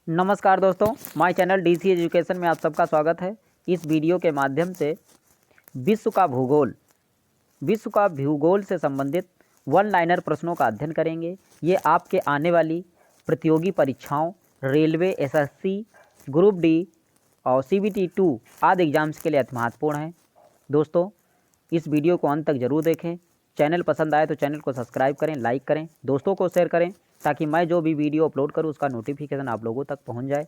नमस्कार दोस्तों, my channel DC education में आप सबका स्वागत है। इस वीडियो के माध्यम से विश्व का भूगोल से संबंधित वन लाइनर प्रश्नों का अध्ययन करेंगे। ये आपके आने वाली प्रतियोगी परीक्षाओं, रेलवे, एसएससी, ग्रुप डी और सीबीटी 2 आदि एग्जाम्स के लिए अति महत्वपूर्ण है। दोस्तों, इस वीडियो को अंत तक जरूर देखें। चैनल पसंद आए तो चैनल को सब्सक्राइब करें, लाइक करें, दोस्तों को शेयर करें, ताकि मैं जो भी वीडियो अपलोड करूं उसका नोटिफिकेशन आप लोगों तक पहुंच जाए।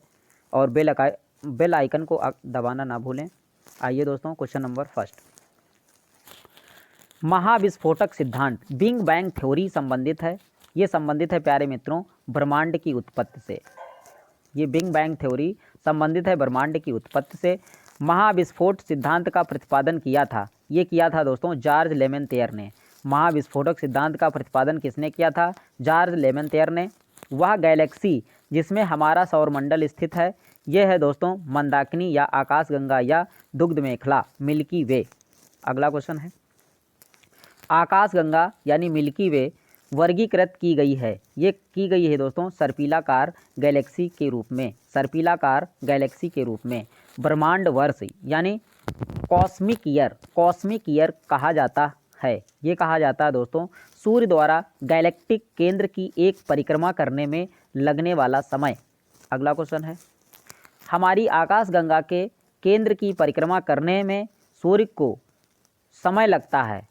और बेल आइकन को दबाना ना भूलें। आइए दोस्तों, क्वेश्चन नंबर फर्स्ट। महाविस्फोटक सिद्धांत बिग बैंग थ्योरी संबंधित है। ये संबंधित है प्यारे मित्रों ब्रह्मांड की उत्पत्ति से। ये बिग बैंग थ्योरी संबंधित है ब्रह्मांड की उत्पत्ति से। महाविस्फोट सिद्धांत का प्रतिपादन किया था, ये किया था दोस्तों जॉर्ज लेमेंतेयर ने। महाविस्फोटक सिद्धांत का प्रतिपादन किसने किया था? जॉर्ज लेमेंतेयर ने। वह गैलेक्सी जिसमें हमारा सौरमंडल स्थित है, यह है दोस्तों मंदाकिनी या आकाशगंगा या दुग्ध मेखला, मिल्की वे। अगला क्वेश्चन है, आकाशगंगा यानी मिल्की वे वर्गीकृत की गई है। ये की गई है दोस्तों सर्पिलाकार गैलेक्सी के रूप में। सर्पिलाकार गैलेक्सी के रूप में ब्रह्मांड वर्ष यानी कॉस्मिक ईयर कहा जाता है। ये कहा जाता है दोस्तों सूर्य द्वारा गैलेक्टिक केंद्र की एक परिक्रमा करने में लगने वाला समय। अगला क्वेश्चन है, हमारी आकाशगंगा के केंद्र की परिक्रमा करने में सूर्य को समय लगता है।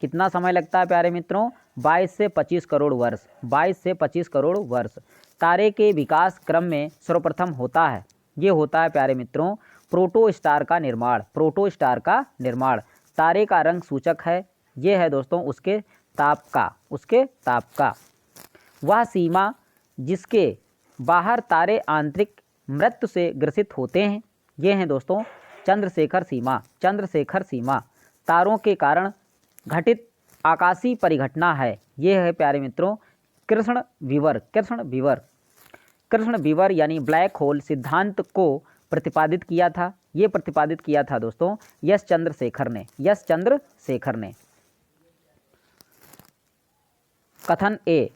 कितना समय लगता है प्यारे मित्रों? 22 से 25 करोड़ वर्ष। 22 से 25 करोड़ वर्ष। तारे के विकास क्रम में सर्वप्रथम होता है, ये होता है प्यारे मित्रों प्रोटोस्टार का निर्माण। प्रोटोस्टार का निर्माण। तारे का रंग सूचक है, ये है दोस्तों उसके ताप का। वह सीमा जिसके बाहर तारे आंतरिक मृत्यु से ग्रसित होते हैं, ये हैं दोस्तों चंद्रशेखर सीमा। तारों के कारण घटित आकाशीय परिघटना है, ये है प्यारे मित्रों कृष्ण विवर यानी ब्लैक होल सिद्धांत को प्रतिपादित किया था। ये प्रतिपादित किया था दोस्तों एस चंद्रशेखर ने। कथन ए,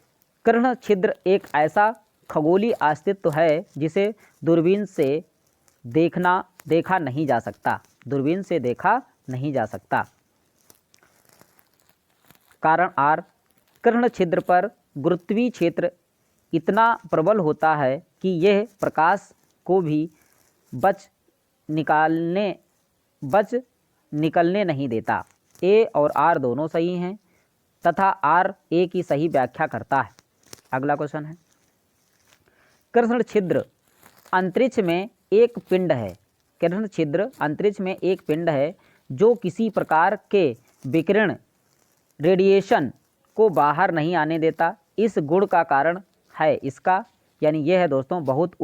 कृष्ण छिद्र एक ऐसा खगोलीय अस्तित्व है जिसे दूरबीन से देखा नहीं जा सकता। दूरबीन से देखा नहीं जा सकता। कारण आर, कृष्ण छिद्र पर गुरुत्वीय क्षेत्र इतना प्रबल होता है कि यह प्रकाश को भी बच निकलने नहीं देता। ए और आर दोनों सही हैं तथा आर ए की सही व्याख्या करता है। अगला क्वेश्चन है, कृष्ण छिद्र अंतरिक्ष में एक पिंड है। कृष्ण छिद्र अंतरिक्ष में एक पिंड है जो किसी प्रकार के विकिरण रेडिएशन को बाहर नहीं आने देता। इस गुण का कारण है इसका यानी यह है दोस्तों बहुत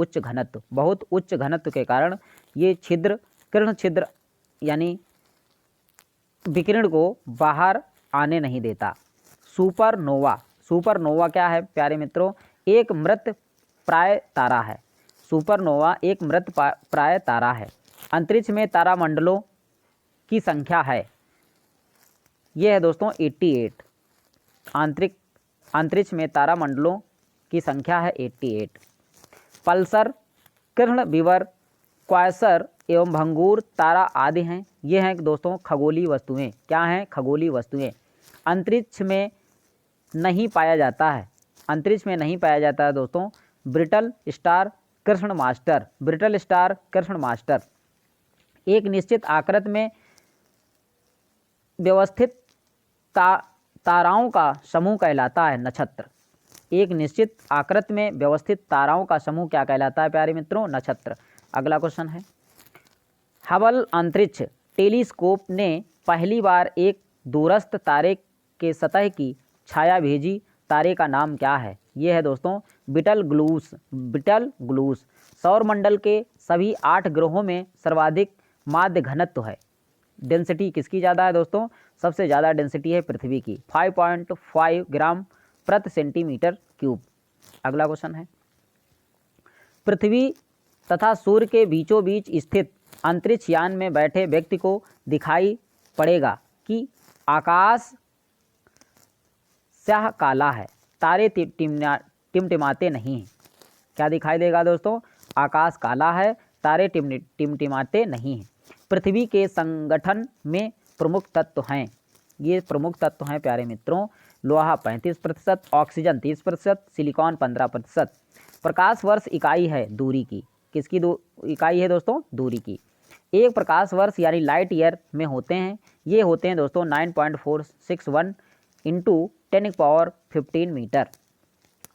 उच्च घनत्व के कारण ये छिद्र कृष्ण छिद्र यानी विकिरण को बाहर आने नहीं देता। सुपरनोवा क्या है प्यारे मित्रों? एक मृत प्राय तारा है। सुपरनोवा एक मृत प्राय तारा है। अंतरिक्ष में तारामंडलों की संख्या है, यह है दोस्तों 88। अंतरिक्ष में तारामंडलों की संख्या है 88। पल्सर, कृष्ण विवर, क्वासर एवं भंगूर तारा आदि हैं। ये हैं दोस्तों खगोलीय वस्तुएं। क्या हैं? खगोलीय वस्तुएं। अंतरिक्ष में नहीं पाया जाता है। अंतरिक्ष में नहीं पाया जाता है दोस्तों ब्रिटल स्टार कृष्ण मास्टर। एक निश्चित आकृति में व्यवस्थित ताराओं का समूह कहलाता है नक्षत्र। एक निश्चित आकृति में व्यवस्थित ताराओं का समूह क्या कहलाता है प्यारे मित्रों? नक्षत्र। अगला क्वेश्चन है, हबल अंतरिक्ष टेलीस्कोप ने पहली बार एक दूरस्थ तारे के सतह की छाया भेजी। तारे का नाम क्या है? यह है दोस्तों बिटलग्लूस। सौरमंडल के सभी 8 ग्रहों में सर्वाधिक माध्य घनत्व है। डेंसिटी किसकी ज़्यादा है दोस्तों? सबसे ज़्यादा डेंसिटी है पृथ्वी की, 5.5 ग्राम प्रति सेंटीमीटर क्यूब। अगला क्वेश्चन है, पृथ्वी तथा सूर्य के बीचों बीच स्थित अंतरिक्ष यान में बैठे व्यक्ति को दिखाई पड़ेगा कि आकाश स्याह काला है, तारे टिमटिमाते नहीं हैं। क्या दिखाई देगा दोस्तों? आकाश काला है, तारे टिमटिमाते नहीं हैं। पृथ्वी के संगठन में प्रमुख तत्व हैं, ये प्रमुख तत्व हैं प्यारे मित्रों, लोहा 35%, ऑक्सीजन 30%, सिलिकॉन 15%। प्रकाश वर्ष इकाई है दूरी की, किसकी इकाई है दोस्तों? दूरी की। एक प्रकाश वर्ष यानी लाइट ईयर में होते हैं, ये होते हैं दोस्तों 9.461 इंटू 10⁻15 मीटर।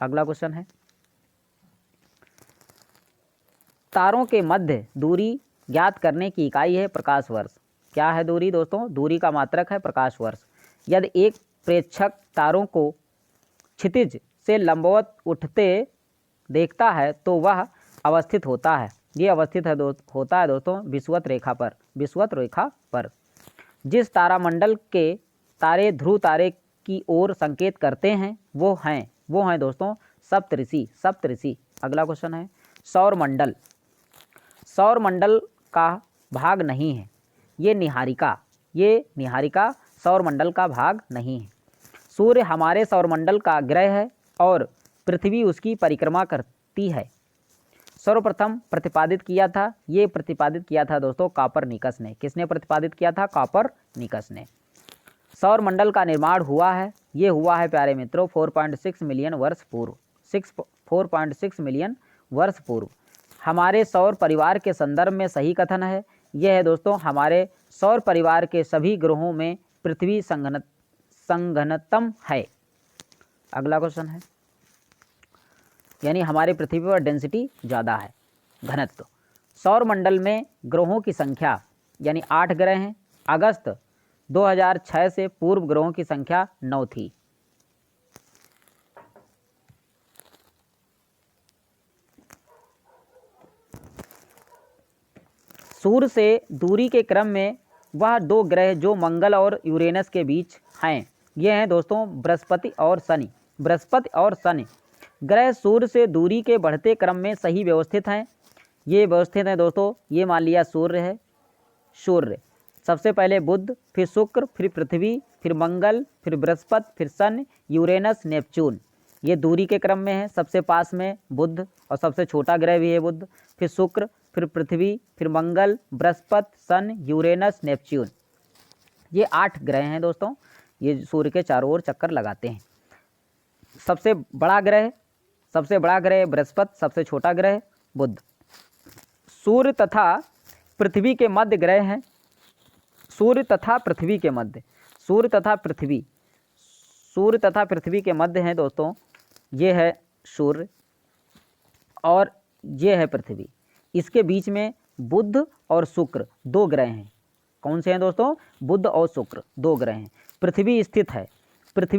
अगला क्वेश्चन है, तारों के मध्य दूरी ज्ञात करने की इकाई है प्रकाश वर्ष। क्या है दूरी दोस्तों? दूरी का मात्रक है प्रकाश वर्ष। यदि एक प्रेक्षक तारों को क्षितिज से लंबवत उठते देखता है तो वह अवस्थित होता है, ये अवस्थित है होता है दोस्तों विषुवत रेखा पर, विषुवत रेखा पर। जिस तारामंडल के तारे ध्रुव तारे की ओर संकेत करते हैं वो हैं दोस्तों सप्तऋषि, सप्तऋषि। अगला क्वेश्चन है, सौर मंडल। सौर मंडल का भाग नहीं है, ये निहारिका सौर मंडल का भाग नहीं है। सूर्य हमारे सौरमंडल का ग्रह है और पृथ्वी उसकी परिक्रमा करती है। सर्वप्रथम प्रतिपादित किया था, ये प्रतिपादित किया था दोस्तों कॉपरनिकस ने। किसने प्रतिपादित किया था? कॉपरनिकस ने। सौर मंडल का निर्माण हुआ है, ये हुआ है प्यारे मित्रों 4.6 मिलियन वर्ष पूर्व, 4.6 मिलियन वर्ष पूर्व। हमारे सौर परिवार के संदर्भ में सही कथन है, यह है दोस्तों हमारे सौर परिवार के सभी ग्रहों में पृथ्वी संघनतम है। अगला क्वेश्चन है, यानी हमारे पृथ्वी पर डेंसिटी ज़्यादा है, घनत्व। सौर मंडल में ग्रहों की संख्या यानी 8 ग्रह हैं। अगस्त 2006 से पूर्व ग्रहों की संख्या 9 थी। सूर्य से दूरी के क्रम में वह 2 ग्रह जो मंगल और यूरेनस के बीच हैं, ये हैं दोस्तों बृहस्पति और शनि। बृहस्पति और शनि ग्रह सूर्य से दूरी के बढ़ते क्रम में सही व्यवस्थित हैं। ये व्यवस्थित हैं दोस्तों, ये मान लिया सूर्य है, सूर्य सबसे पहले बुध, फिर शुक्र, फिर पृथ्वी, फिर मंगल, फिर बृहस्पति, फिर शनि, यूरेनस, नेपच्यून। ये दूरी के क्रम में है, सबसे पास में बुध और सबसे छोटा ग्रह भी है बुध, फिर शुक्र, फिर पृथ्वी, फिर मंगल, बृहस्पति, शनि, यूरेनस, नेपच्यून। ये 8 ग्रह हैं दोस्तों, ये सूर्य के चारों ओर चक्कर लगाते हैं। सबसे बड़ा ग्रह बृहस्पति, सबसे छोटा ग्रह बुध। सूर्य तथा पृथ्वी के मध्य ग्रह हैं, सूर्य तथा पृथ्वी के मध्य, सूर्य तथा पृथ्वी के मध्य हैं दोस्तों, ये है सूर्य और ये है पृथ्वी। इसके बीच में बुध और शुक्र 2 ग्रह हैं। कौन से हैं दोस्तों? बुध और शुक्र 2 ग्रह हैं। पृथ्वी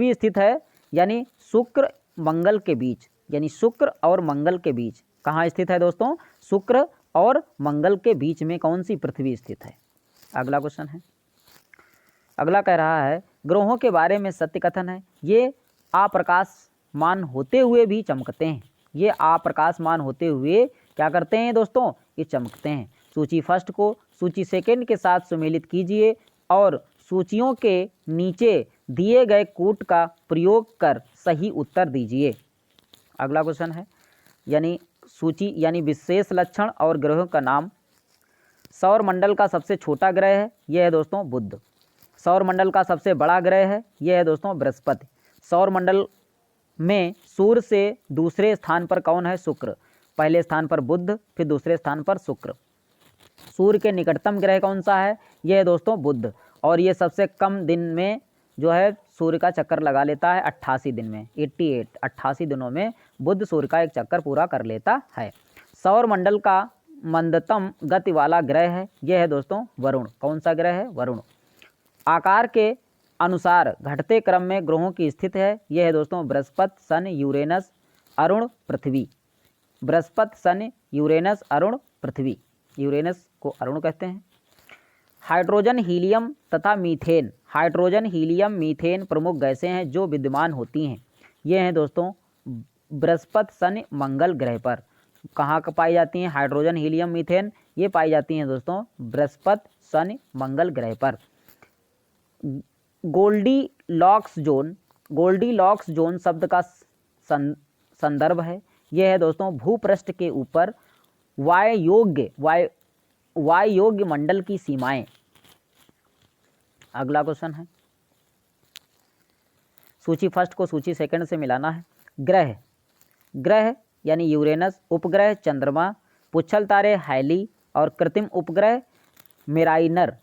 स्थित है यानी शुक्र मंगल के बीच, यानी शुक्र और मंगल के बीच। कहाँ स्थित है दोस्तों? शुक्र और मंगल के बीच में कौन सी पृथ्वी स्थित है? अगला क्वेश्चन है, अगला कह रहा है ग्रहों के बारे में सत्य कथन है, ये अप्रकाशमान होते हुए भी चमकते हैं। ये अप्रकाशमान होते हुए क्या करते हैं दोस्तों? ये चमकते हैं। सूची फर्स्ट को सूची सेकंड के साथ सुमेलित कीजिए और सूचियों के नीचे दिए गए कूट का प्रयोग कर सही उत्तर दीजिए। अगला क्वेश्चन है, यानी सूची यानी विशेष लक्षण और ग्रहों का नाम। सौर मंडल का सबसे छोटा ग्रह है, यह है दोस्तों बुध। सौर मंडल का सबसे बड़ा ग्रह है, यह है दोस्तों बृहस्पति। सौर मंडल में सूर्य से दूसरे स्थान पर कौन है? शुक्र। पहले स्थान पर बुध, फिर दूसरे स्थान पर शुक्र। सूर्य के निकटतम ग्रह कौन सा है? यह है दोस्तों बुध, और ये सबसे कम दिन में जो है सूर्य का चक्कर लगा लेता है 88 दिन में, 88 दिनों में बुध सूर्य का एक चक्कर पूरा कर लेता है। सौर मंडल का मंदतम गति वाला ग्रह है, यह है दोस्तों वरुण। कौन सा ग्रह है? वरुण। आकार के अनुसार घटते क्रम में ग्रहों की स्थिति है, यह है दोस्तों बृहस्पति, शनि, यूरेनस, अरुण, पृथ्वी। बृहस्पति, शनि, यूरेनस, अरुण, पृथ्वी। यूरेनस को अरुण कहते हैं। हाइड्रोजन, हीलियम तथा मीथेन। हाइड्रोजन, हीलियम, मीथेन प्रमुख गैसें हैं जो विद्यमान होती हैं, ये हैं दोस्तों बृहस्पति, शनि, मंगल ग्रह पर। कहाँ का पाई जाती हैं हाइड्रोजन, हीलियम, मीथेन? ये पाई जाती हैं दोस्तों बृहस्पति, शनि, मंगल ग्रह पर। गोल्डीलॉक्स जोन शब्द का संदर्भ है, यह है दोस्तों भूपृष्ठ के ऊपर वायुयोग्य मंडल की सीमाएं। अगला क्वेश्चन है, सूची फर्स्ट को सूची सेकंड से मिलाना है। ग्रह यानी यूरेनस, उपग्रह चंद्रमा, पुच्छल तारे हैली और कृत्रिम उपग्रह मेराइनर।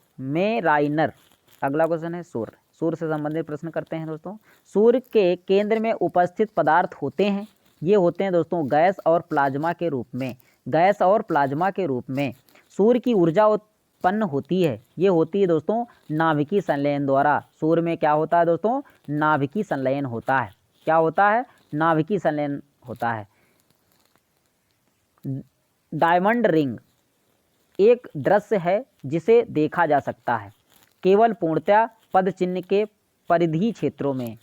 अगला क्वेश्चन है सूर्य से संबंधित प्रश्न करते हैं दोस्तों। सूर्य के केंद्र में उपस्थित पदार्थ होते हैं, ये होते हैं दोस्तों गैस और प्लाज्मा के रूप में। सूर्य की ऊर्जा उत्पन्न होती है, ये होती है दोस्तों नाभिकीय संलयन द्वारा। सूर्य में क्या होता है दोस्तों? नाभिकीय संलयन होता है। क्या होता है? नाभिकीय संलयन होता है। डायमंड रिंग एक दृश्य है जिसे देखा जा सकता है केवल पूर्णतया पद चिन्ह के परिधि क्षेत्रों में।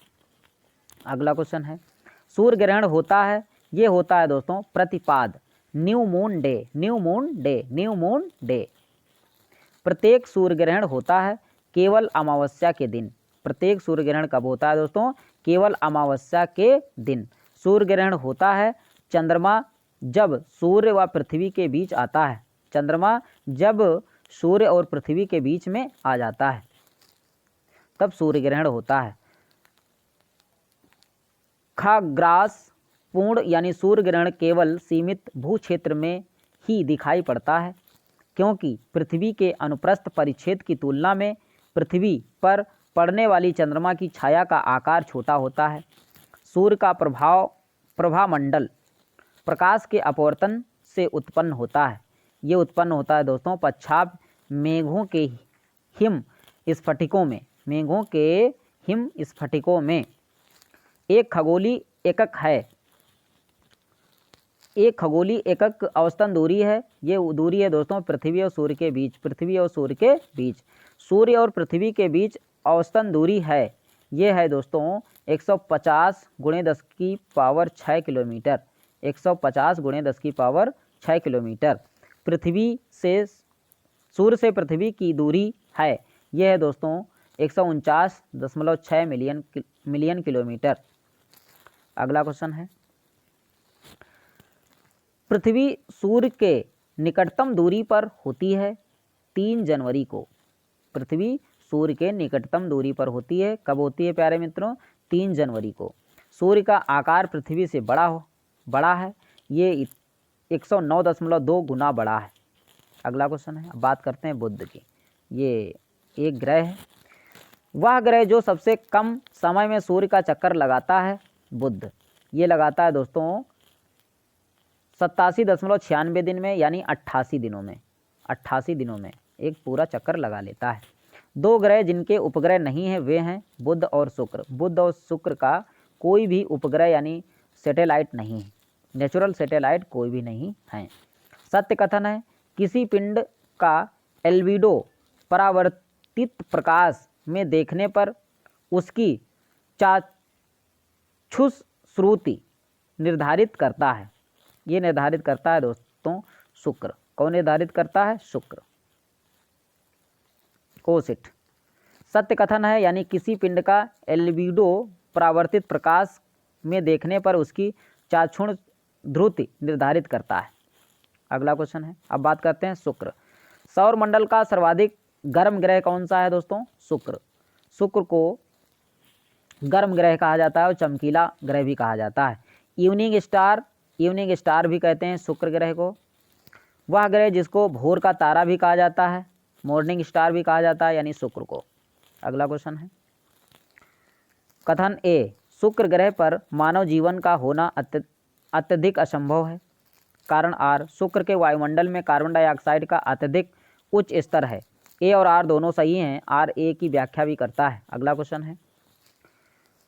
अगला क्वेश्चन है, सूर्य ग्रहण होता है, ये होता है दोस्तों प्रतिपाद, न्यू मून डे। प्रत्येक सूर्य ग्रहण होता है केवल अमावस्या के दिन। प्रत्येक सूर्य ग्रहण कब होता है दोस्तों? केवल अमावस्या के दिन। सूर्य ग्रहण होता है चंद्रमा जब सूर्य व पृथ्वी के बीच आता है। चंद्रमा जब सूर्य और पृथ्वी के बीच में आ जाता है तब सूर्य ग्रहण होता है। खग्रास पूर्ण यानी सूर्य ग्रहण केवल सीमित भूक्षेत्र में ही दिखाई पड़ता है क्योंकि पृथ्वी के अनुप्रस्थ परिच्छेद की तुलना में पृथ्वी पर पड़ने वाली चंद्रमा की छाया का आकार छोटा होता है। सूर्य का प्रभामंडल प्रकाश के अपवर्तन से उत्पन्न होता है। ये उत्पन्न होता है दोस्तों पश्चात मेघों के हिम स्फटिकों में। एक खगोलीय एकक औसतन दूरी है। ये दूरी है दोस्तों पृथ्वी और सूर्य के बीच। सूर्य और पृथ्वी के बीच औसतन दूरी है, ये है दोस्तों 150 × 10⁻6 किलोमीटर। 150 × 10⁻6 किलोमीटर। सूर्य से पृथ्वी की दूरी है, यह है दोस्तों 149.6 मिलियन किलोमीटर। अगला क्वेश्चन है, पृथ्वी सूर्य के निकटतम दूरी पर होती है 3 जनवरी को। पृथ्वी सूर्य के निकटतम दूरी पर होती है, कब होती है प्यारे मित्रों? 3 जनवरी को। सूर्य का आकार पृथ्वी से बड़ा है, ये 109.2 गुना बड़ा है। अगला क्वेश्चन है, अब बात करते हैं बुध की। ये एक ग्रह है, वह ग्रह जो सबसे कम समय में सूर्य का चक्कर लगाता है बुध। ये लगाता है दोस्तों 87.96 दिन में, यानी 88 दिनों में एक पूरा चक्कर लगा लेता है। 2 ग्रह जिनके उपग्रह नहीं हैं वे हैं बुध और शुक्र। बुध और शुक्र का कोई भी उपग्रह यानी सैटेलाइट नहीं है, नेचुरल सैटेलाइट कोई भी नहीं है। सत्य कथन है, किसी पिंड का एल्बिडो परावर्तित प्रकाश में देखने पर उसकी चाक्षुष श्रुति निर्धारित करता है। ये निर्धारित करता है दोस्तों शुक्र। कौन निर्धारित करता है? शुक्र। कोसिट। सत्य कथन है, यानी किसी पिंड का एल्बिडो परावर्तित प्रकाश में देखने पर उसकी चाक्षुष ध्रुति निर्धारित करता है। अगला क्वेश्चन है, अब बात करते हैं शुक्र। सौर मंडल का सर्वाधिक गर्म ग्रह कौन सा है दोस्तों? शुक्र। शुक्र को गर्म ग्रह कहा जाता है और चमकीला ग्रह भी कहा जाता है। इवनिंग स्टार भी कहते हैं शुक्र ग्रह को। वह ग्रह जिसको भोर का तारा भी कहा जाता है, मॉर्निंग स्टार भी कहा जाता है, यानी शुक्र को। अगला क्वेश्चन है, कथन ए, शुक्र ग्रह पर मानव जीवन का होना अत्यधिक असंभव है। कारण आर, शुक्र के वायुमंडल में कार्बन डाइऑक्साइड का अत्यधिक उच्च स्तर है। ए और आर दोनों सही हैं, आर ए की व्याख्या भी करता है। अगला क्वेश्चन है,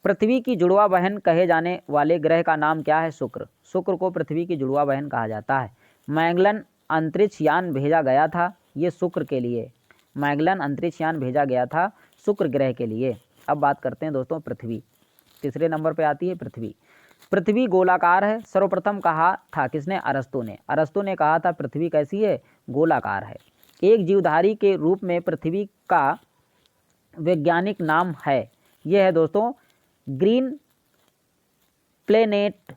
पृथ्वी की जुड़वा बहन कहे जाने वाले ग्रह का नाम क्या है? शुक्र। शुक्र को पृथ्वी की जुड़वा बहन कहा जाता है। मैगलन अंतरिक्ष यान भेजा गया था, ये शुक्र के लिए। मैगलन अंतरिक्ष यान भेजा गया था शुक्र ग्रह के लिए। अब बात करते हैं दोस्तों पृथ्वी। तीसरे नंबर पे आती है पृथ्वी। पृथ्वी गोलाकार है, सर्वप्रथम कहा था किसने? अरस्तु ने। अरस्तु ने कहा था पृथ्वी कैसी है? गोलाकार है। एक जीवधारी के रूप में पृथ्वी का वैज्ञानिक नाम है, यह है दोस्तों ग्रीन प्लैनेट।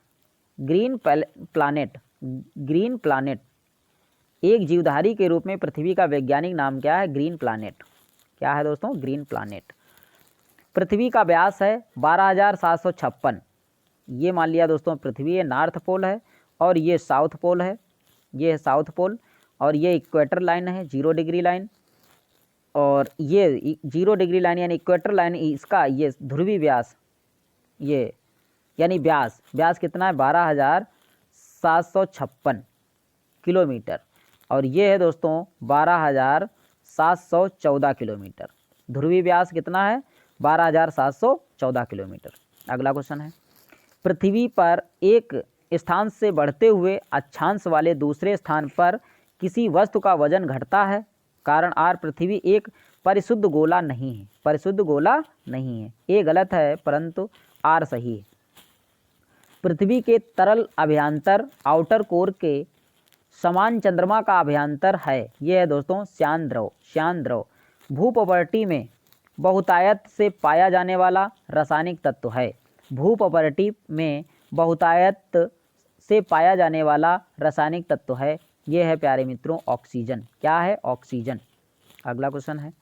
एक जीवधारी के रूप में पृथ्वी का वैज्ञानिक नाम क्या है? Green planet. क्या है दोस्तों? Green planet. पृथ्वी का व्यास है 12,756। ये मान लिया दोस्तों पृथ्वी ये नॉर्थ पोल है और ये साउथ पोल है, ये है साउथ पोल, और ये इक्वेटर लाइन है 0 डिग्री लाइन, और ये 0 डिग्री लाइन यानी इक्वेटर लाइन, इसका ये ध्रुवीय व्यास, ये यानी व्यास कितना है? 12,756 किलोमीटर, और ये है दोस्तों 12,714 किलोमीटर। ध्रुवीय व्यास कितना है? 12,714 किलोमीटर। अगला क्वेश्चन है, पृथ्वी पर एक स्थान से बढ़ते हुए अक्षांश वाले दूसरे स्थान पर किसी वस्तु का वजन घटता है, कारण आर। पृथ्वी एक परिशुद्ध गोला नहीं है। परिशुद्ध गोला नहीं है, ये गलत है, परंतु आर सही है। पृथ्वी के तरल अभ्यंतर आउटर कोर के समान चंद्रमा का अभ्यंतर है। ये है दोस्तों श्यान द्रव। भूप्रॉपर्टी में बहुतायत से पाया जाने वाला रासायनिक तत्व है। भूप्रॉपर्टी में बहुतायत से पाया जाने वाला रासायनिक तत्व है, ये है प्यारे मित्रों ऑक्सीजन। क्या है? ऑक्सीजन। अगला क्वेश्चन है,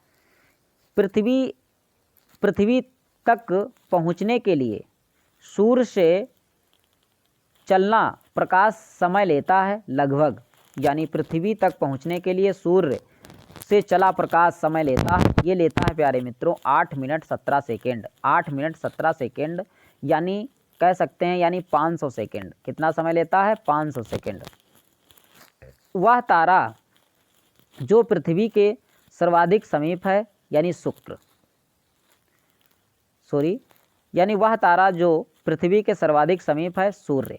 पृथ्वी तक पहुंचने के लिए सूर्य से चलना प्रकाश समय लेता है लगभग, यानी पृथ्वी तक पहुंचने के लिए सूर्य से चला प्रकाश समय लेता है, ये लेता है प्यारे मित्रों 8 मिनट 17 सेकेंड। 8 मिनट 17 सेकेंड यानी कह सकते हैं यानी 500 सेकेंड। कितना समय लेता है? 500 सेकेंड। वह तारा जो पृथ्वी के सर्वाधिक समीप है यानी शुक्र, यानी वह तारा जो पृथ्वी के सर्वाधिक समीप है सूर्य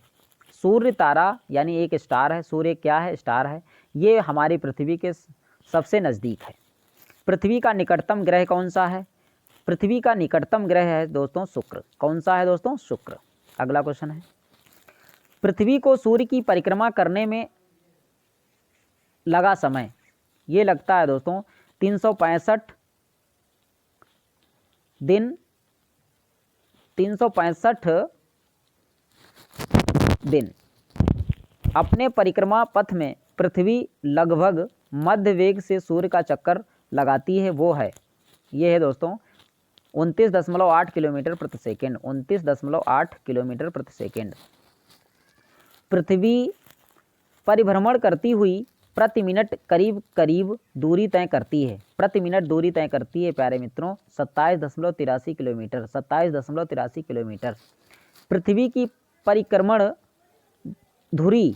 तारा यानी एक स्टार है। सूर्य क्या है? स्टार है। ये हमारी पृथ्वी के सबसे नज़दीक है। पृथ्वी का निकटतम ग्रह कौन सा है? पृथ्वी का निकटतम ग्रह है दोस्तों शुक्र। कौन सा है दोस्तों? शुक्र। अगला क्वेश्चन है, पृथ्वी को सूर्य की परिक्रमा करने में लगा समय, ये लगता है दोस्तों 365 दिन। 365 दिन। अपने परिक्रमा पथ में पृथ्वी लगभग मध्य वेग से सूर्य का चक्कर लगाती है, वो है, ये है दोस्तों 29.8 किलोमीटर प्रति सेकेंड। 29.8 किलोमीटर प्रति सेकेंड। पृथ्वी परिभ्रमण करती हुई प्रति मिनट करीब दूरी तय करती है। प्रति मिनट दूरी तय करती है प्यारे मित्रों 27.83 किलोमीटर। 27.83 किलोमीटर। पृथ्वी की परिक्रमण धुरी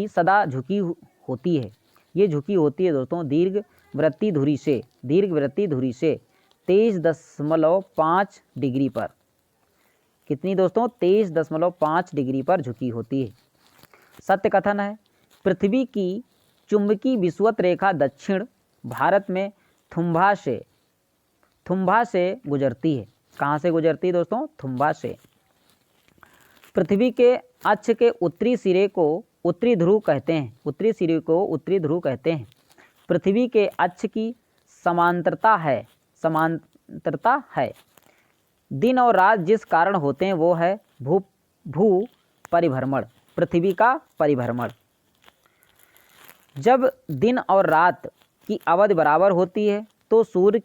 सदा झुकी होती है। ये झुकी होती है दोस्तों दीर्घवृत्तीय धुरी से 23.5 डिग्री पर। कितनी दोस्तों? 23.5 डिग्री पर झुकी होती है। सत्य कथन है, पृथ्वी की चुंबकीय विषुवत रेखा दक्षिण भारत में थुम्बा से गुजरती है। कहाँ से गुजरती है दोस्तों? थुम्बा से। पृथ्वी के अक्ष के उत्तरी सिरे को उत्तरी ध्रुव कहते हैं। उत्तरी सिरे को उत्तरी ध्रुव कहते हैं। पृथ्वी के अक्ष की समांतरता है। दिन और रात जिस कारण होते हैं वो है भू परिभ्रमण, पृथ्वी का परिभ्रमण। जब दिन और रात की अवधि बराबर होती है तो सूर्य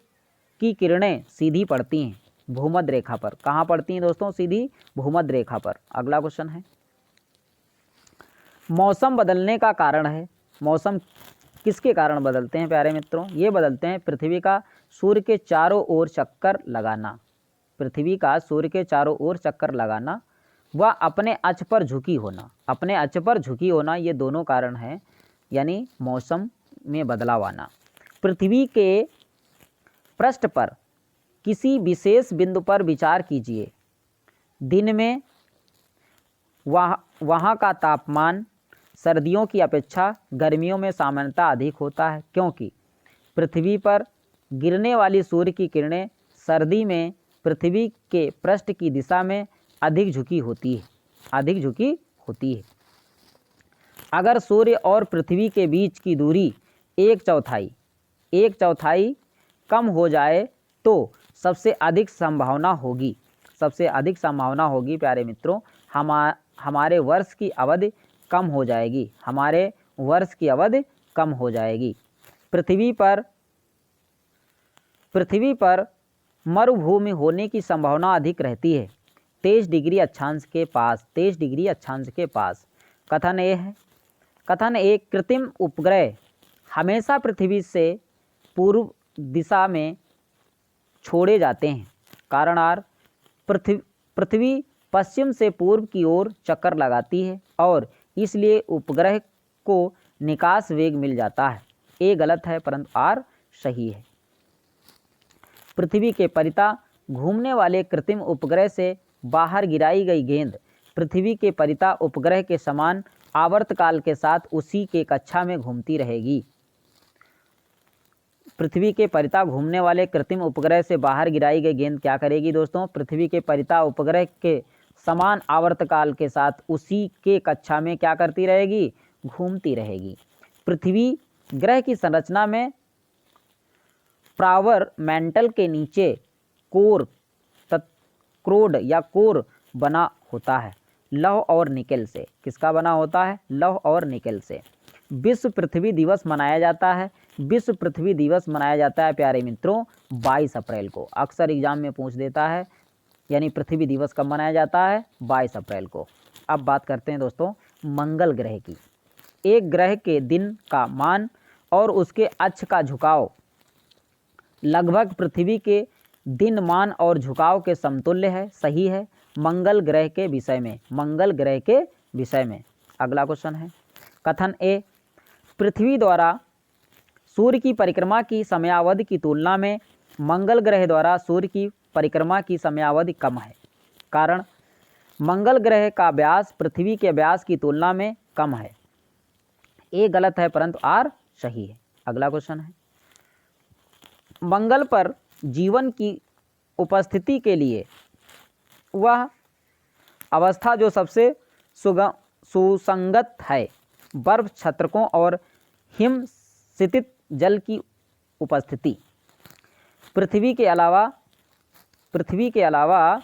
की किरणें सीधी पड़ती हैं भूमध्य रेखा पर। कहाँ पड़ती हैं दोस्तों? सीधी भूमध्य रेखा पर। अगला क्वेश्चन है, मौसम बदलने का कारण है। मौसम किसके कारण बदलते हैं प्यारे मित्रों? ये बदलते हैं पृथ्वी का सूर्य के चारों ओर चक्कर लगाना। पृथ्वी का सूर्य के चारों ओर चक्कर लगाना व अपने अक्ष पर झुकी होना। अपने अक्ष पर झुकी होना, ये दोनों कारण हैं यानी मौसम में बदलाव आना। पृथ्वी के पृष्ठ पर किसी विशेष बिंदु पर विचार कीजिए। दिन में वहाँ का तापमान सर्दियों की अपेक्षा गर्मियों में सामान्यतः अधिक होता है, क्योंकि पृथ्वी पर गिरने वाली सूर्य की किरणें सर्दी में पृथ्वी के पृष्ठ की दिशा में अधिक झुकी होती है। अगर सूर्य और पृथ्वी के बीच की दूरी एक चौथाई कम हो जाए तो सबसे अधिक संभावना होगी प्यारे मित्रों हमारे वर्ष की अवधि कम हो जाएगी। हमारे वर्ष की अवधि कम हो जाएगी। पृथ्वी पर मरुभूमि होने की संभावना अधिक रहती है 23 डिग्री अक्षांश के पास। 23 डिग्री अक्षांश के पास। कथन ए है, कथन ए, कृत्रिम उपग्रह हमेशा पृथ्वी से पूर्व दिशा में छोड़े जाते हैं। कारण आर, पृथ्वी पश्चिम से पूर्व की ओर चक्कर लगाती है और इसलिए उपग्रह को निकास वेग मिल जाता है। ए गलत है परंतु आर सही है। पृथ्वी के परितः घूमने वाले कृत्रिम उपग्रह से बाहर गिराई गई गेंद पृथ्वी के परितः उपग्रह के समान आवर्तकाल के साथ उसी के कक्षा में घूमती रहेगी। पृथ्वी के परितः घूमने वाले कृत्रिम उपग्रह से बाहर गिराई गई गेंद क्या करेगी दोस्तों? पृथ्वी के परितः उपग्रह के समान आवर्तकाल के साथ उसी के कक्षा में क्या करती रहेगी? घूमती रहेगी। पृथ्वी ग्रह की संरचना में प्रावर मेंटल के नीचे कोर क्रोड या कोर बना होता है लौह और निकेल से। किसका बना होता है? लौह और निकेल से। विश्व पृथ्वी दिवस मनाया जाता है। विश्व पृथ्वी दिवस मनाया जाता है प्यारे मित्रों 22 अप्रैल को। अक्सर एग्जाम में पूछ देता है, यानी पृथ्वी दिवस कब मनाया जाता है? 22 अप्रैल को। अब बात करते हैं दोस्तों मंगल ग्रह की। एक ग्रह के दिन का मान और उसके अक्ष का झुकाव लगभग पृथ्वी के दिन मान और झुकाव के समतुल्य है। सही है मंगल ग्रह के विषय में। मंगल ग्रह के विषय में अगला क्वेश्चन है, कथन ए, पृथ्वी द्वारा सूर्य की परिक्रमा की समयावधि की तुलना में मंगल ग्रह द्वारा सूर्य की परिक्रमा की समयावधि कम है। कारण, मंगल ग्रह का व्यास पृथ्वी के व्यास की तुलना में कम है। ए गलत है परंतु आर सही है। अगला क्वेश्चन है, मंगल पर जीवन की उपस्थिति के लिए वह अवस्था जो सबसे सुसंगत है बर्फ छत्रकों और हिम सितित जल की उपस्थिति। पृथ्वी के अलावा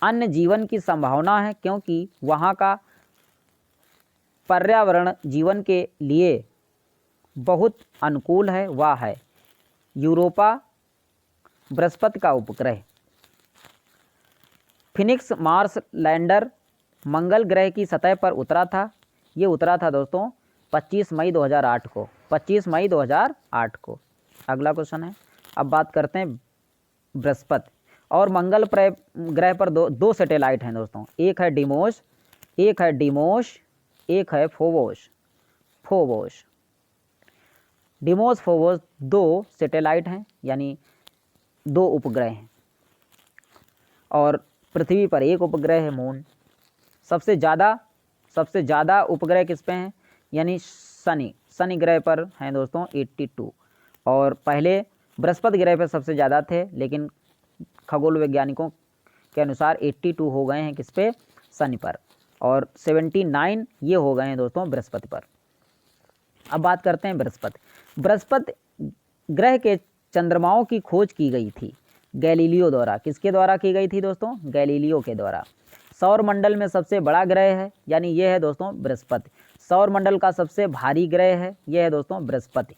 अन्य जीवन की संभावना है क्योंकि वहाँ का पर्यावरण जीवन के लिए बहुत अनुकूल है। वह है यूरोपा बृहस्पति का उपग्रह। फिनिक्स मार्स लैंडर मंगल ग्रह की सतह पर उतरा था। ये उतरा था दोस्तों 25 मई 2008 को। 25 मई 2008 को। अगला क्वेश्चन है, अब बात करते हैं बृहस्पति और मंगल ग्रह पर दो सैटेलाइट हैं दोस्तों। एक है डिमोस, एक है फोबोस। डिमोस फोबोस दो सैटेलाइट हैं, यानी दो उपग्रह हैं और पृथ्वी पर एक उपग्रह है मून। सबसे ज़्यादा उपग्रह किस पे हैं? यानी शनि ग्रह पर हैं दोस्तों 82 और पहले बृहस्पति ग्रह पर सबसे ज़्यादा थे, लेकिन खगोल वैज्ञानिकों के अनुसार 82 हो गए हैं किस पे? शनि पर, और 79 ये हो गए हैं दोस्तों बृहस्पति पर। अब बात करते हैं बृहस्पति ग्रह के चंद्रमाओं की खोज की गई थी गैलीलियो द्वारा। किसके द्वारा की गई थी दोस्तों? गैलीलियो के द्वारा। सौर मंडल में सबसे बड़ा ग्रह है, यानी ये है दोस्तों बृहस्पति। सौर मंडल का सबसे भारी ग्रह है, यह है दोस्तों बृहस्पति,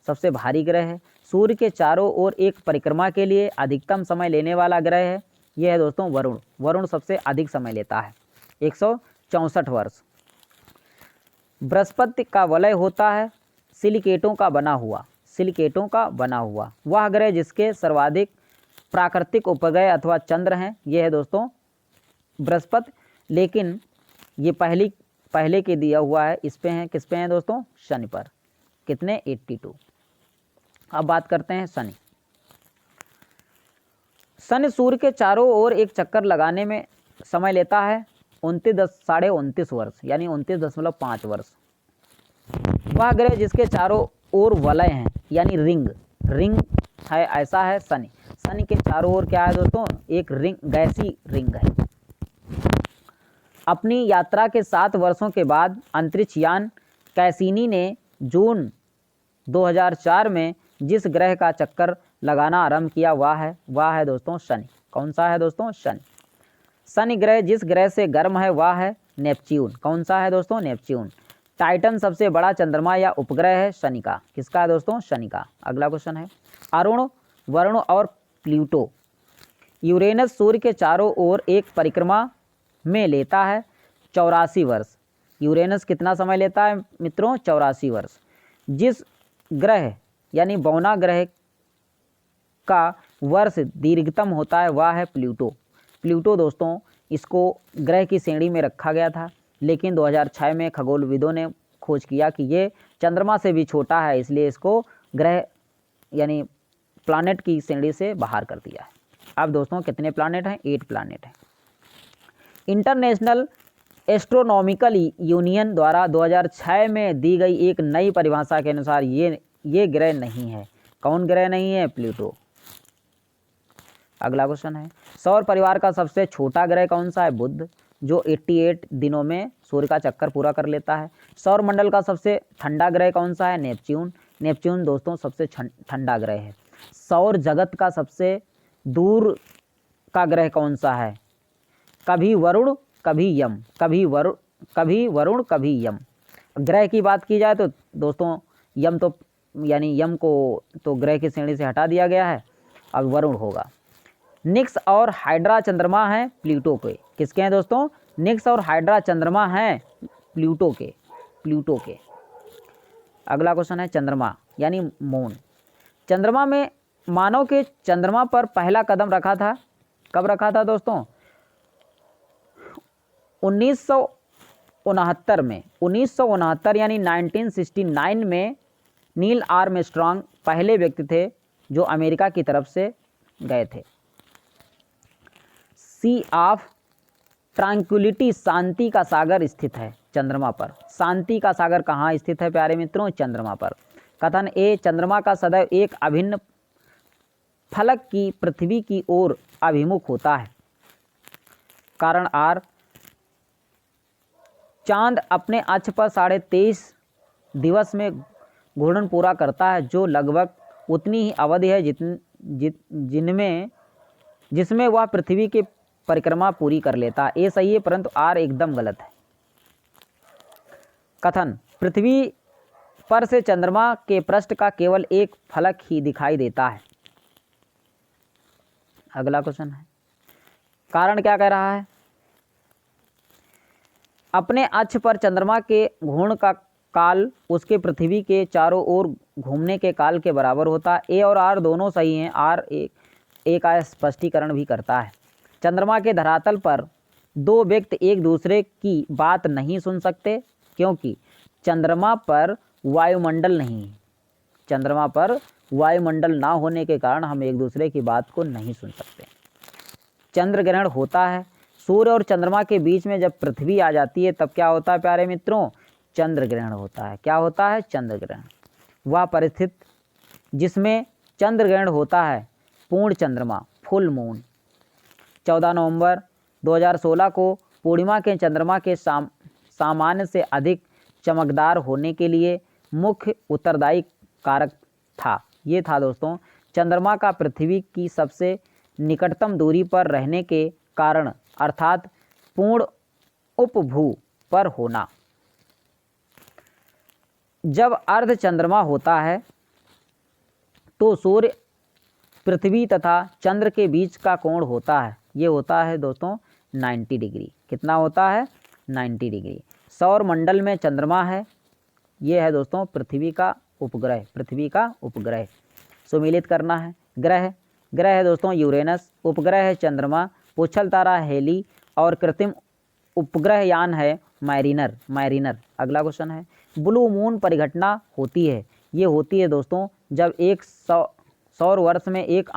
सबसे भारी ग्रह है। सूर्य के चारों ओर एक परिक्रमा के लिए अधिकतम समय लेने वाला ग्रह है, यह है दोस्तों वरुण। वरुण सबसे अधिक समय लेता है 164 वर्ष। बृहस्पति का वलय होता है सिलिकेटों का बना हुआ। वह ग्रह जिसके सर्वाधिक प्राकृतिक उपग्रह अथवा चंद्र हैं, यह है दोस्तों बृहस्पति, लेकिन ये पहले के दिया हुआ है, इस पे हैं, किस पे हैं दोस्तों? शनि पर। कितने? 82। अब बात करते हैं शनि सूर्य के चारों ओर एक चक्कर लगाने में समय लेता है 29.29 वर्ष, यानी 29.5 वर्ष। वह ग्रह जिसके चारों ओर वलय हैं, यानी रिंग है, ऐसा है शनि के चारों ओर क्या है दोस्तों? एक रिंग, गैसी रिंग है। अपनी यात्रा के 7 वर्षों के बाद अंतरिक्ष यान कैसिनी ने जून 2004 में जिस ग्रह का चक्कर लगाना आरंभ किया वह है दोस्तों शनि। कौन सा है दोस्तों? शनि ग्रह जिस ग्रह से गर्म है वह है नेपच्यून। कौन सा है दोस्तों? नेपच्यून। टाइटन सबसे बड़ा चंद्रमा या उपग्रह है? शनि का। किसका है दोस्तों? शनि का। अगला क्वेश्चन है, अरुण, वरुण और प्लूटो। यूरेनस सूर्य के चारों ओर एक परिक्रमा में लेता है 84 वर्ष। यूरेनस कितना समय लेता है मित्रों? 84 वर्ष। जिस ग्रह यानी बौना ग्रह का वर्ष दीर्घतम होता है वह है प्लूटो। प्लूटो दोस्तों, इसको ग्रह की श्रेणी में रखा गया था, लेकिन 2006 में खगोलविदों ने खोज किया कि ये चंद्रमा से भी छोटा है, इसलिए इसको ग्रह यानी प्लैनेट की श्रेणी से बाहर कर दिया है। अब दोस्तों कितने प्लैनेट हैं? 8 प्लैनेट हैं। इंटरनेशनल एस्ट्रोनॉमिकल यूनियन द्वारा 2006 में दी गई एक नई परिभाषा के अनुसार ये ग्रह नहीं है। कौन ग्रह नहीं है? प्लूटो। अगला क्वेश्चन है, सौर परिवार का सबसे छोटा ग्रह कौन सा है? बुध, जो 88 दिनों में सूर्य का चक्कर पूरा कर लेता है। सौर मंडल का सबसे ठंडा ग्रह कौन सा है? नेपच्यून। नेपच्यून दोस्तों सबसे ठंडा ग्रह है। सौर जगत का सबसे दूर का ग्रह कौन सा है? कभी वरुण कभी यम, कभी वरुण कभी यम। ग्रह की बात की जाए तो दोस्तों यम तो यानी यम को तो ग्रह की श्रेणी से हटा दिया गया है, अब वरुण होगा। निक्स और हाइड्रा चंद्रमा हैं प्लूटो के। किसके हैं दोस्तों? निक्स और हाइड्रा चंद्रमा हैं प्लूटो के। अगला क्वेश्चन है, चंद्रमा यानी मून। चंद्रमा में मानव के चंद्रमा पर पहला कदम रखा था, कब रखा था दोस्तों? 1969 में। 1969 यानी 1969 में नील आर्मस्ट्रांग पहले व्यक्ति थे जो अमेरिका की तरफ से गए थे। सी ऑफ ट्रैंक्विलिटी, शांति का सागर स्थित है चंद्रमा पर। शांति का सागर कहाँ स्थित है प्यारे मित्रों? चंद्रमा पर। कथन ए, चंद्रमा का सदैव एक अभिन्न फलक की पृथ्वी की ओर अभिमुख होता है। कारण आर, चांद अपने अक्ष पर 23.5 दिवस में घूर्णन पूरा करता है, जो लगभग उतनी ही अवधि है जिसमें वह पृथ्वी की परिक्रमा पूरी कर लेता है। ए सही है, परंतु आर एकदम गलत है। कथन, पृथ्वी पर से चंद्रमा के पृष्ठ का केवल एक फलक ही दिखाई देता है। अगला क्वेश्चन है, कारण क्या कह रहा है? अपने अक्ष पर चंद्रमा के घूर्णन का काल उसके पृथ्वी के चारों ओर घूमने के काल के बराबर होता है। ए और आर दोनों सही हैं। आर एक का स्पष्टीकरण भी करता है। चंद्रमा के धरातल पर दो व्यक्ति एक दूसरे की बात नहीं सुन सकते, क्योंकि चंद्रमा पर वायुमंडल नहीं है। चंद्रमा पर वायुमंडल ना होने के कारण हम एक दूसरे की बात को नहीं सुन सकते। चंद्र ग्रहण होता है सूर्य और चंद्रमा के बीच में। जब पृथ्वी आ जाती है तब क्या होता है प्यारे मित्रों? चंद्र ग्रहण होता है। क्या होता है? चंद्र ग्रहण। वह परिस्थिति जिसमें चंद्र ग्रहण होता है पूर्ण चंद्रमा, फुल मून। 14 नवंबर 2016 को पूर्णिमा के चंद्रमा के सामान्य से अधिक चमकदार होने के लिए मुख्य उत्तरदायी कारक था। ये था दोस्तों चंद्रमा का पृथ्वी की सबसे निकटतम दूरी पर रहने के कारण, अर्थात पूर्ण उपभू पर होना। जब अर्ध चंद्रमा होता है तो सूर्य, पृथ्वी तथा चंद्र के बीच का कोण होता है, ये होता है दोस्तों 90 डिग्री। कितना होता है? 90 डिग्री। सौर मंडल में चंद्रमा है, ये है दोस्तों पृथ्वी का उपग्रह। पृथ्वी का उपग्रह सुमेलित करना है। ग्रह है दोस्तों यूरेनस, उपग्रह है चंद्रमा, पुच्छल तारा हेली और कृत्रिम उपग्रह यान है मैरिनर। अगला क्वेश्चन है, ब्लू मून परिघटना होती है। ये होती है दोस्तों जब एक सौर वर्ष में एक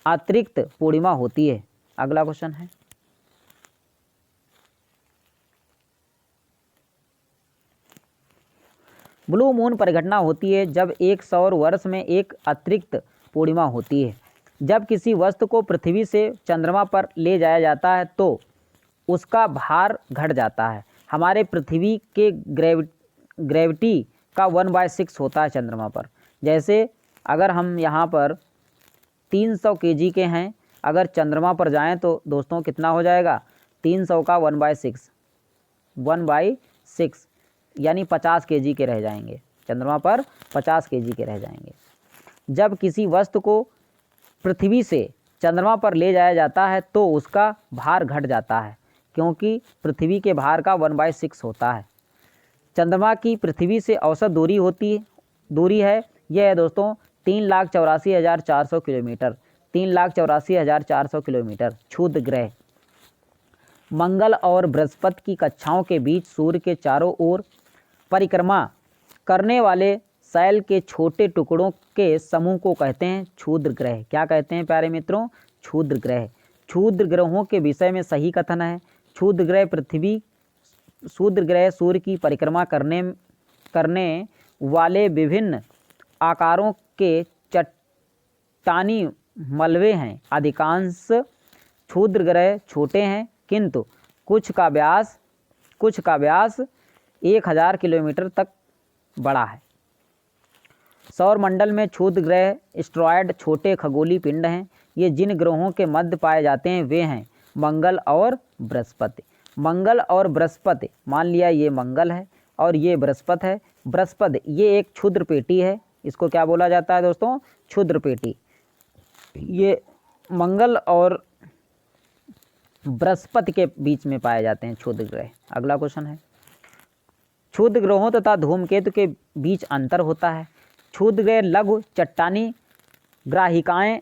अतिरिक्त पूर्णिमा होती है। अगला क्वेश्चन है, ब्लू मून परिघटना होती है जब एक सौर वर्ष में एक अतिरिक्त पूर्णिमा होती है। जब किसी वस्तु को पृथ्वी से चंद्रमा पर ले जाया जाता है तो उसका भार घट जाता है। हमारे पृथ्वी के ग्रेविटी का 1/6 होता है चंद्रमा पर। जैसे अगर हम यहाँ पर 300 kg के हैं, अगर चंद्रमा पर जाएं तो दोस्तों कितना हो जाएगा? 300 का 1/6 यानी 50 केजी के रह जाएंगे, चंद्रमा पर 50 केजी के रह जाएंगे। जब किसी वस्तु को पृथ्वी से चंद्रमा पर ले जाया जाता है तो उसका भार घट जाता है, क्योंकि पृथ्वी के भार का 1/6 होता है। चंद्रमा की पृथ्वी से औसत दूरी है यह है दोस्तों 3,84,400 किलोमीटर, 3,84,400 किलोमीटर। क्षुद्र ग्रह मंगल और बृहस्पति की कक्षाओं के बीच सूर्य के चारों ओर परिक्रमा करने वाले शैल के छोटे टुकड़ों के समूह को कहते हैं क्षुद्र ग्रह। क्या कहते हैं प्यारे मित्रों? क्षुद्र ग्रह। क्षुद्र ग्रहों के विषय में सही कथन है। क्षुद्र ग्रह सूर्य की परिक्रमा करने वाले विभिन्न आकारों के चट्टानी मलबे हैं। अधिकांश क्षुद्र ग्रह छोटे हैं, किंतु कुछ का व्यास 1000 किलोमीटर तक बड़ा है। सौर मंडल में क्षुद्र ग्रह एस्टेरॉयड छोटे खगोलीय पिंड हैं। ये जिन ग्रहों के मध्य पाए जाते हैं वे हैं मंगल और बृहस्पति। मंगल और बृहस्पति, मान लिया ये मंगल है और ये बृहस्पति है। बृहस्पति ये एक क्षुद्र पेटी है, इसको क्या बोला जाता है दोस्तों? क्षुद्र पेटी। ये मंगल और बृहस्पति के बीच में पाए जाते हैं क्षुद्र ग्रह। अगला क्वेश्चन है, क्षुद्र ग्रहों तथा धूमकेतु के बीच अंतर होता है। क्षुद्र ग्रह लघु चट्टानी ग्राहिकाएं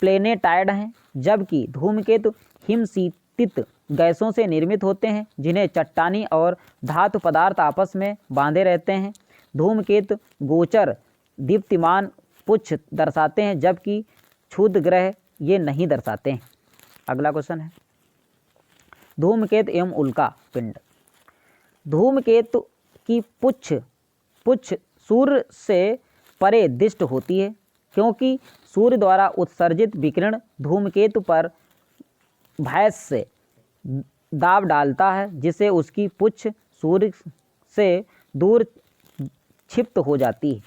प्लेनेटाइड हैं, जबकि धूमकेतु हिमशीतित गैसों से निर्मित होते हैं जिन्हें चट्टानी और धातु पदार्थ आपस में बांधे रहते हैं। धूमकेतु गोचर दीप्तिमान पुच्छ दर्शाते हैं, जबकि क्षुद्र ग्रह ये नहीं दर्शाते हैं। अगला क्वेश्चन है, धूमकेतु एवं उल्का पिंड। धूमकेतु की पुच्छ सूर्य से परे दृष्ट होती है, क्योंकि सूर्य द्वारा उत्सर्जित विकिरण धूमकेतु पर भैंस से दाब डालता है, जिससे उसकी पुच्छ सूर्य से दूर क्षिप्त हो जाती है।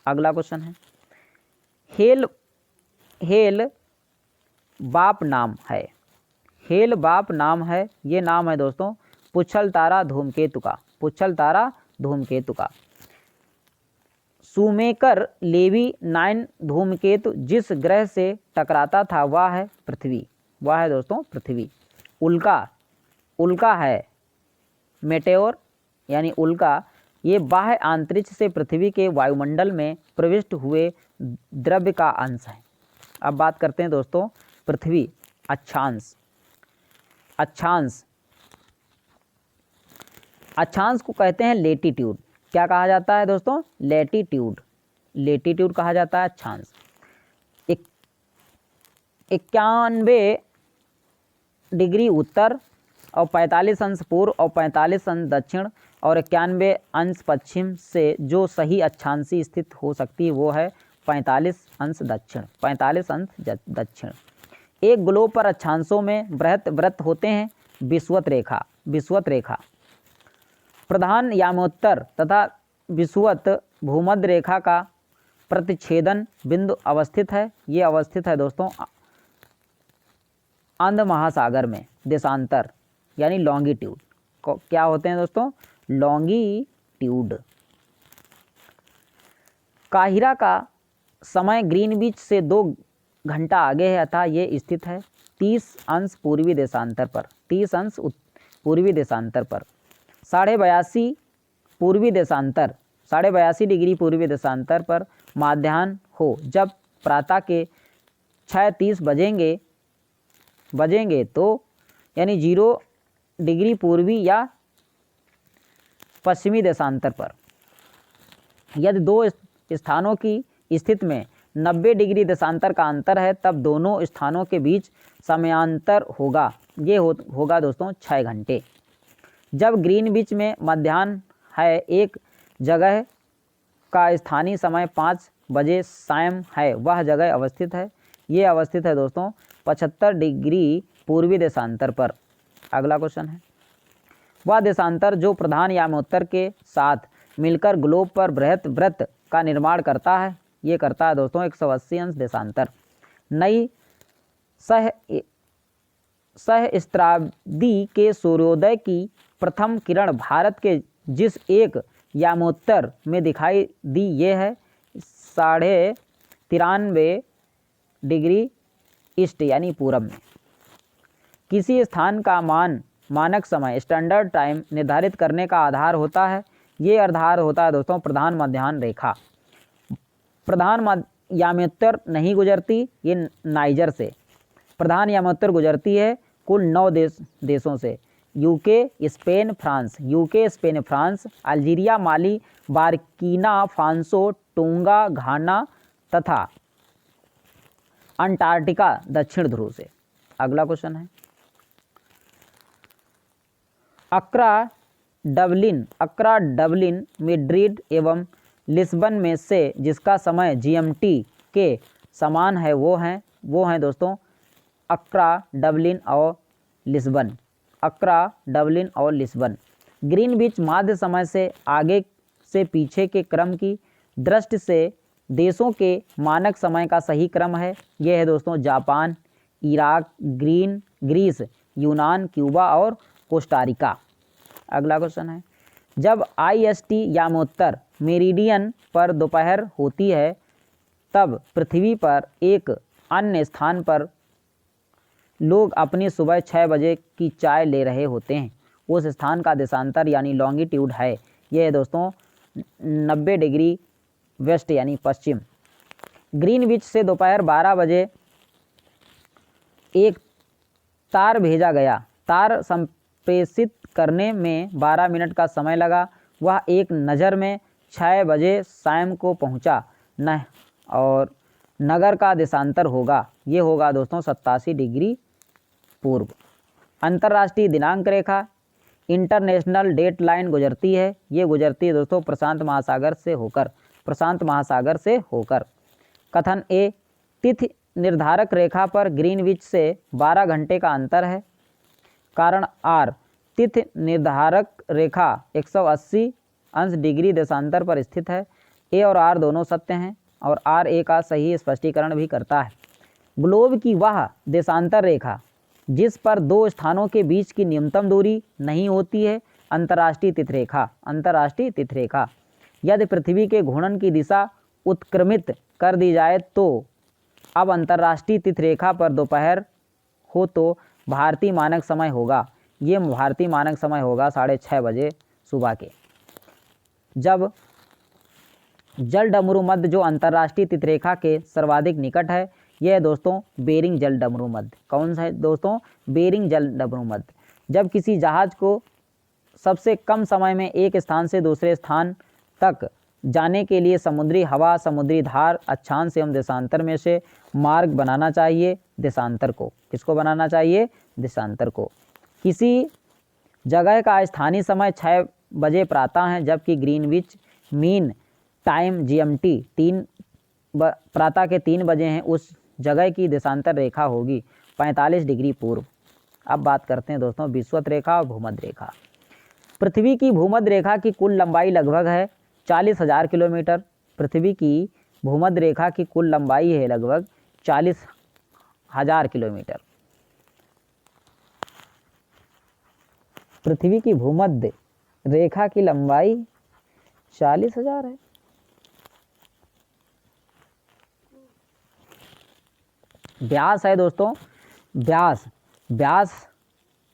अगला क्वेश्चन है, हेल बाप नाम है। हेल बाप नाम है, ये नाम है दोस्तों पुच्छल तारा धूमकेतु का। पुच्छल तारा धूमकेतु का। शूमेकर लेवी 9 धूमकेतु जिस ग्रह से टकराता था वह है पृथ्वी। वह है दोस्तों पृथ्वी। उल्का है मेटेओर यानी उल्का, ये बाह्य अंतरिक्ष से पृथ्वी के वायुमंडल में प्रविष्ट हुए द्रव्य का अंश है। अब बात करते हैं दोस्तों पृथ्वी अक्षांश को कहते हैं लेटीट्यूड। क्या कहा जाता है दोस्तों? लेटीट्यूड कहा जाता है अक्षांश। 91 डिग्री उत्तर और 45 अंश पूर्व और 45 अंश दक्षिण और 91 अंश पश्चिम से जो सही अक्षांशी स्थित हो सकती है वो है 45 अंश दक्षिण। एक ग्लोब पर अक्षांशों में वृत्त होते हैं। विषुवत रेखा प्रधान यामोत्तर तथा विषुवत भूमध्य रेखा का प्रतिच्छेदन बिंदु अवस्थित है। ये अवस्थित है दोस्तों अंध महासागर में। देशांतर यानी लॉन्गिट्यूड क्या होते हैं दोस्तों? लॉन्गिट्यूड। काहिरा का समय ग्रीनविच से 2 घंटा आगे है, अतः ये स्थित है 30 अंश पूर्वी देशांतर पर। 30 अंश पूर्वी देशांतर पर। 82.5 पूर्वी देशांतर 82.5 डिग्री पूर्वी देशांतर पर माध्याह्न हो जब प्रातः के 6:30 बजेंगे तो यानी 0 डिग्री पूर्वी या पश्चिमी देशांतर पर। यदि 2 स्थानों की स्थिति में 90 डिग्री देशांतर का अंतर है तब दोनों स्थानों के बीच समयांतर होगा। ये होगा दोस्तों 6 घंटे। जब ग्रीनविच में मध्याह्न है, एक जगह का स्थानीय समय 5 बजे सायं है, वह जगह अवस्थित है। ये अवस्थित है दोस्तों 75 डिग्री पूर्वी देशांतर पर। अगला क्वेश्चन है, वह देशांतर जो प्रधान यामोत्तर के साथ मिलकर ग्लोब पर बृहत वृत्त का निर्माण करता है, ये करता है दोस्तों 180 अंश देशांतर। नई सहस्त्राब्दी के सूर्योदय की प्रथम किरण भारत के जिस एक यामोत्तर में दिखाई दी ये है 93.5 डिग्री ईस्ट यानी पूरब में। किसी स्थान का मानक समय स्टैंडर्ड टाइम निर्धारित करने का आधार होता है। ये आधार होता है दोस्तों प्रधान मध्याह्न रेखा। प्रधान यामोत्तर नहीं गुजरती ये नाइजर से। प्रधान यामोत्तर गुजरती है कुल 9 देशों से, यूके स्पेन फ्रांस, अल्जीरिया, माली, बार्किना फांसो, टोंगा, घाना तथा अंटार्कटिका दक्षिण ध्रुव से। अगला क्वेश्चन है अक्रा, डबलिन, मैड्रिड एवं लिस्बन में से जिसका समय जीएमटी के समान है वो हैं दोस्तों अक्रा, डबलिन और लिस्बन। ग्रीनविच माध्य समय से आगे से पीछे के क्रम की दृष्टि से देशों के मानक समय का सही क्रम है। यह है दोस्तों जापान, इराक, ग्रीस, यूनान, क्यूबा और कोस्टारिका। अगला क्वेश्चन है जब आईएसटी यामोत्तर मेरिडियन पर दोपहर होती है तब पृथ्वी पर एक अन्य स्थान पर लोग अपनी सुबह 6 बजे की चाय ले रहे होते हैं। उस स्थान का देशांतर यानी लॉन्गिट्यूड है। यह है दोस्तों 90 डिग्री वेस्ट यानी पश्चिम। ग्रीनविच से दोपहर 12 बजे एक तार भेजा गया। तार संप्रेषित करने में 12 मिनट का समय लगा। वह एक नज़र में 6 बजे शाम को पहुंचा न और नगर का देशांतर होगा। ये होगा दोस्तों 87 डिग्री पूर्व। अंतर्राष्ट्रीय दिनांक रेखा इंटरनेशनल डेट लाइन गुजरती है। ये गुजरती है दोस्तों प्रशांत महासागर से होकर। कथन ए तिथि निर्धारक रेखा पर ग्रीनविच से 12 घंटे का अंतर है। कारण आर तिथि निर्धारक रेखा 180 अंश डिग्री देशांतर पर स्थित है। ए और आर दोनों सत्य हैं और आर ए का सही स्पष्टीकरण भी करता है। ग्लोब की वह देशांतर रेखा जिस पर दो स्थानों के बीच की न्यूनतम दूरी नहीं होती है अंतर्राष्ट्रीय तिथि रेखा। यदि पृथ्वी के घूर्णन की दिशा उत्क्रमित कर दी जाए तो अब अंतर्राष्ट्रीय तिथि रेखा पर दोपहर हो तो भारतीय मानक समय होगा। ये भारतीय मानक समय होगा 6:30 बजे सुबह के। जब जल डमरू मध्य जो अंतर्राष्ट्रीय तिथि रेखा के सर्वाधिक निकट है यह दोस्तों बेरिंग जल डमरू मध्य। कौन सा है दोस्तों? बेरिंग जल डमरू मध्य। जब किसी जहाज को सबसे कम समय में एक स्थान से दूसरे स्थान तक जाने के लिए समुद्री हवा, समुद्री धार, अक्षांश एवं देशांतर में से मार्ग बनाना चाहिए देशांतर को। किसको बनाना चाहिए? देशांतर को। किसी जगह का स्थानीय समय 6 बजे प्रातः है जबकि ग्रीनविच मीन टाइम जीएमटी प्रातः के 3 बजे हैं। उस जगह की देशांतर रेखा होगी 45 डिग्री पूर्व। अब बात करते हैं दोस्तों विषुवत रेखा और भूमध्य रेखा। पृथ्वी की भूमध्य रेखा की कुल लंबाई लगभग है 40,000 किलोमीटर। पृथ्वी की भूमध्य रेखा की कुल लंबाई है लगभग 40,000 किलोमीटर। पृथ्वी की भूमध्य रेखा की लंबाई 40,000 है। व्यास है दोस्तों,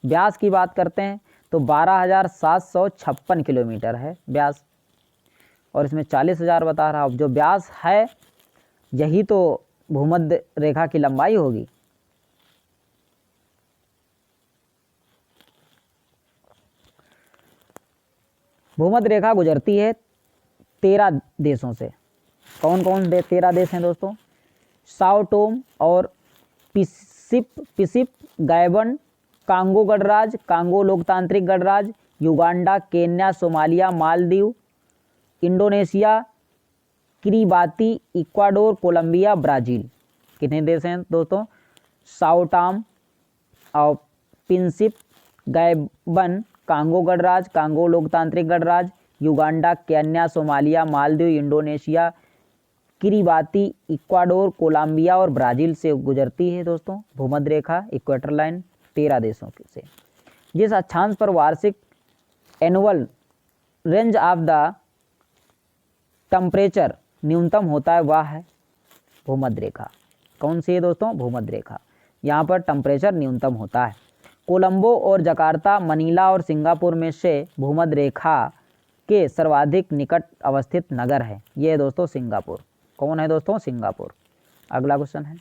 व्यास की बात करते हैं तो 12,756 किलोमीटर है व्यास और इसमें 40,000 बता रहा। अब जो व्यास है यही तो भूमध्य रेखा की लंबाई होगी। भूमध्य रेखा गुजरती है 13 देशों से। कौन कौन 13 देश हैं दोस्तों? साओ टोम और पिसिप, गैबन, कांगो गणराज्य, कांगो लोकतांत्रिक गणराज्य, Uganda, Kenya, Somalia, Maldives, Indonesia, Kiribati, Ecuador, Colombia, Brazil. कितने देश हैं दोस्तों? साओ टॉम और पिसिप, गैबन, कांगो गणराज्य, कांगो लोकतांत्रिक गणराज्य, Uganda, Kenya, Somalia, Maldives, Indonesia, Kiribati, Ecuador, Colombia और ब्राज़ील से गुजरती है दोस्तों भूमध्य रेखा इक्वेटर लाइन 13 देशों से। जिस अक्षांश पर वार्षिक annual range of the temperature न्यूनतम होता है वह है भूमध्य रेखा। कौन सी है दोस्तों? भूमध्य रेखा। यहाँ पर टेम्परेचर न्यूनतम होता है। कोलंबो और जकार्ता, मनीला और सिंगापुर में से भूमध्य रेखा के सर्वाधिक निकट अवस्थित नगर है। ये है दोस्तों सिंगापुर। कौन है दोस्तों? सिंगापुर। अगला क्वेश्चन है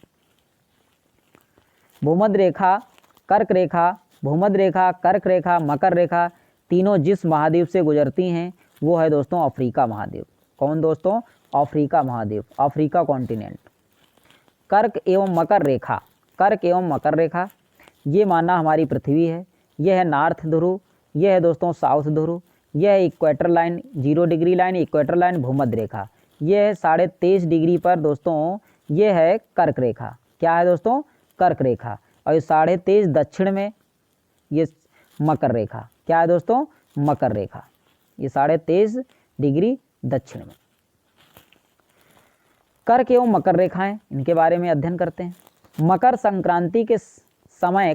भूमध्य रेखा, कर्क रेखा, भूमध्य रेखा, कर्क रेखा, मकर रेखा तीनों जिस महाद्वीप से गुजरती हैं वो है दोस्तों अफ्रीका महाद्वीप। कौन दोस्तों? अफ्रीका महाद्वीप, अफ्रीका कॉन्टिनेंट। कर्क एवं मकर रेखा, कर्क एवं मकर रेखा ये माना हमारी पृथ्वी है। यह है नॉर्थ ध्रुव, यह है दोस्तों साउथ ध्रुव, यह है equator line, 0 degree line, equator line भूमध्य रेखा। यह है 23.5 डिग्री पर दोस्तों यह है कर्क रेखा। क्या है दोस्तों? कर्क रेखा। और ये 23.5 दक्षिण में ये मकर रेखा। क्या है दोस्तों? मकर रेखा। ये 23.5 डिग्री दक्षिण में। कर्क एवं मकर रेखाएं, इनके बारे में अध्ययन करते हैं। मकर संक्रांति के समय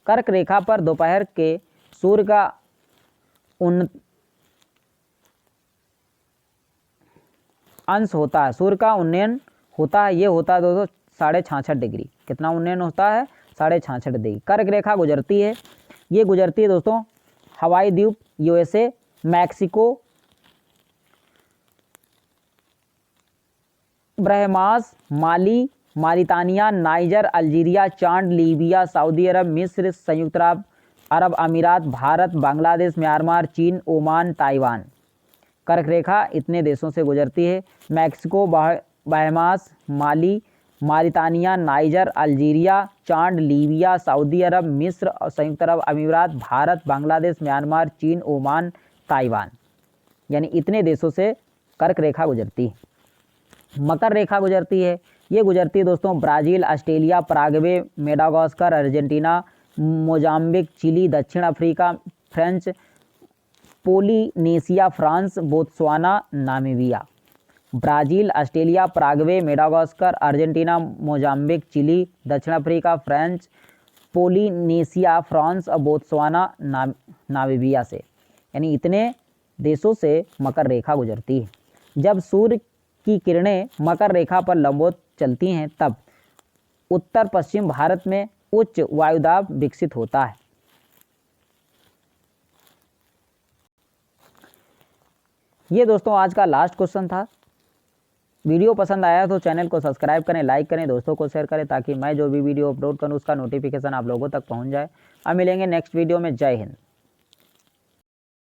कर्क रेखा पर दोपहर के सूर्य का अंश होता है, सूर्य का उन्नयन होता है। ये होता है दोस्तों 66.5 डिग्री। कितना उन्नयन होता है? 66.5 डिग्री। कर्क रेखा गुजरती है, ये गुजरती है दोस्तों हवाई द्वीप, यूएसए, मैक्सिको, बहमास, माली, मारितानिया, नाइजर, अल्जीरिया, चाड, लीबिया, सऊदी अरब, मिस्र, संयुक्त अरब अमीरात, भारत, बांग्लादेश, म्यांमार, चीन, ओमान, ताइवान। कर्क रेखा इतने देशों से गुजरती है। मैक्सिको, बहमास, माली, मारितानिया, नाइजर, अल्जीरिया, चाड, लीबिया, सऊदी अरब, मिस्र, संयुक्त अरब अमीरात, भारत, बांग्लादेश, म्यांमार, चीन, ओमान, ताइवान, यानी इतने देशों से कर्क रेखा गुजरती है। मकर रेखा गुजरती है, ये गुजरती है दोस्तों Brazil, Australia, Paraguay, Madagascar, Argentina, Mozambique, Chile, दक्षिण Africa, French Polynesia, France, Botswana, Namibia. Brazil, Australia, Paraguay, Madagascar, Argentina, Mozambique, Chile, दक्षिण अफ्रीका, फ्रेंच पोलिनेशिया, फ्रांस और बोत्सवाना, नामीबिया से, यानी इतने देशों से मकर रेखा गुजरती है। जब सूर्य की किरणें मकर रेखा पर लंबवत चलती हैं तब उत्तर पश्चिम भारत में उच्च वायुदाब विकसित होता है। ये दोस्तों आज का लास्ट क्वेश्चन था। वीडियो पसंद आया तो चैनल को सब्सक्राइब करें, लाइक करें, दोस्तों को शेयर करें ताकि मैं जो भी वीडियो अपलोड करूं उसका नोटिफिकेशन आप लोगों तक पहुंच जाए। अब मिलेंगे नेक्स्ट वीडियो में। जय हिंद।